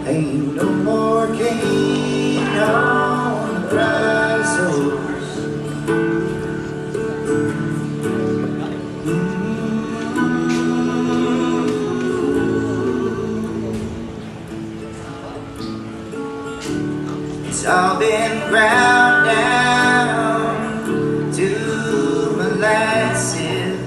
Ain't no more cane on the brazos. It's all been ground down to molasses.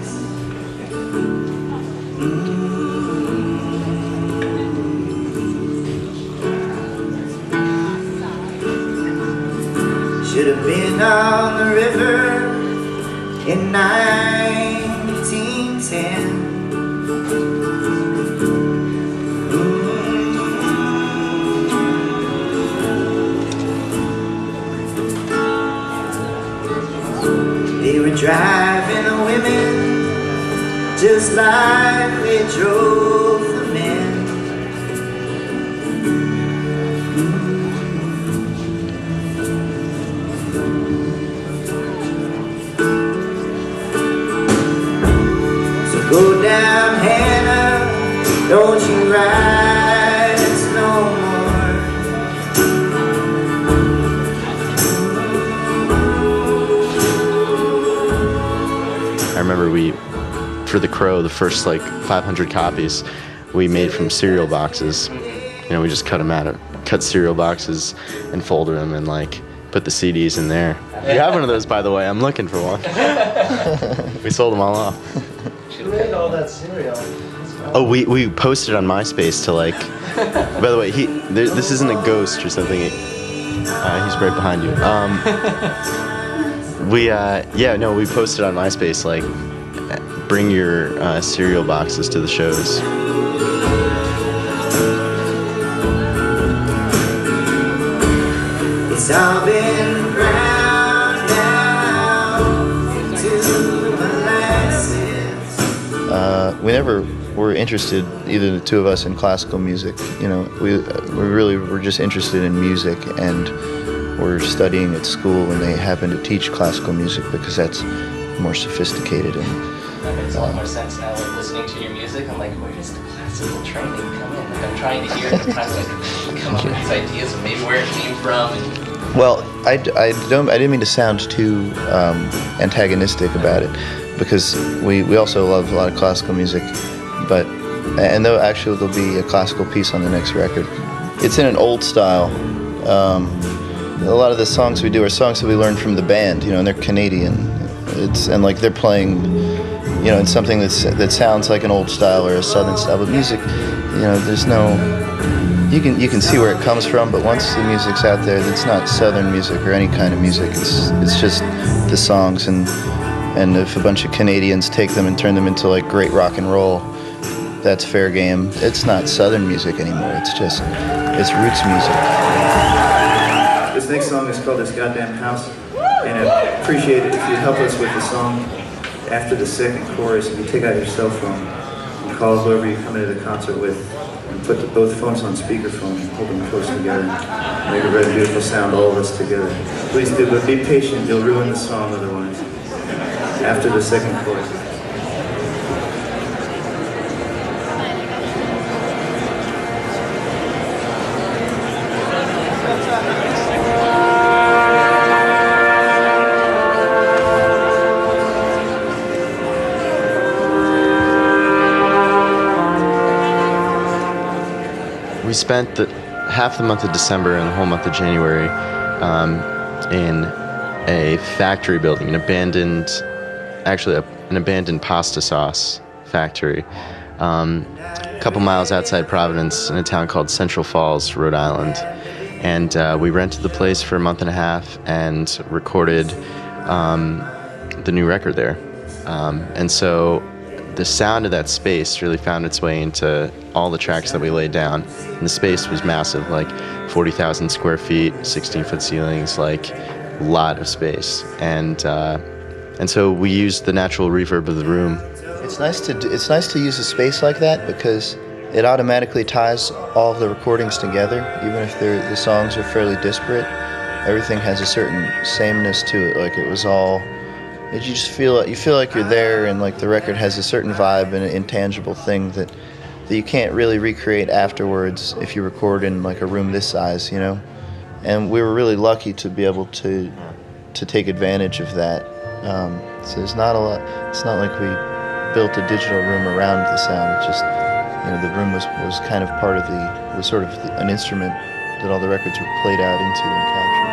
Should have been on the river in 1910. They were driving the women just like they drove the men. So go down, Hannah, don't you rise no more. I remember for The Crow, the first like 500 copies we made from cereal boxes. You know, we just cut cereal boxes and folded them and like put the CDs in there. You have one of those, by the way. I'm looking for one. We sold them all off. Should have all that cereal. Oh, we posted on MySpace to like. By the way, this isn't a ghost or something. He's right behind you. We posted on MySpace like, bring your cereal boxes to the shows. It's all been ground down to molasses. We never were interested, either the two of us, in classical music. You know, we really were just interested in music, and we're studying at school, and they happen to teach classical music because that's more sophisticated. And that makes a lot more sense now. Like listening to your music, I'm like, where does the classical training come in? Like I'm trying to hear it, I'm trying to come up with these ideas of maybe where it came from. Well, I didn't mean to sound too antagonistic about it, because we also love a lot of classical music, and there'll be a classical piece on the next record. It's in an old style. A lot of the songs we do are songs that we learned from the band, you know, and they're Canadian. And like they're playing, you know, in something that sounds like an old style or a southern style. But music, you know, there's no. You can see where it comes from, but once the music's out there, it's not southern music or any kind of music. It's just the songs, and if a bunch of Canadians take them and turn them into like great rock and roll, that's fair game. It's not southern music anymore. It's roots music. This next song is called This Goddamn House, and I'd appreciate it if you help us with the song after the second chorus, and you take out your cell phone and call whoever you come into the concert with, and put both phones on speakerphone and hold them close together. Make a very beautiful sound, all of us together. Please do, but be patient, you'll ruin the song otherwise. After the second chorus. We spent half the month of December and the whole month of January in a factory building, an abandoned pasta sauce factory, a couple miles outside Providence in a town called Central Falls, Rhode Island. And we rented the place for a month and a half and recorded the new record there. And so the sound of that space really found its way into all the tracks that we laid down. And the space was massive, like 40,000 square feet, 16-foot ceilings, like a lot of space. And so we used the natural reverb of the room. It's nice to use a space like that because it automatically ties all of the recordings together, even if the songs are fairly disparate. Everything has a certain sameness to it, like it was all. You just feel like you're there, and like the record has a certain vibe and an intangible thing that that you can't really recreate afterwards if you record in like a room this size, you know. And we were really lucky to be able to take advantage of that. So there's not a lot. It's not like we built a digital room around the sound. It just, you know, the room was kind of part of was sort of an instrument that all the records were played out into and captured.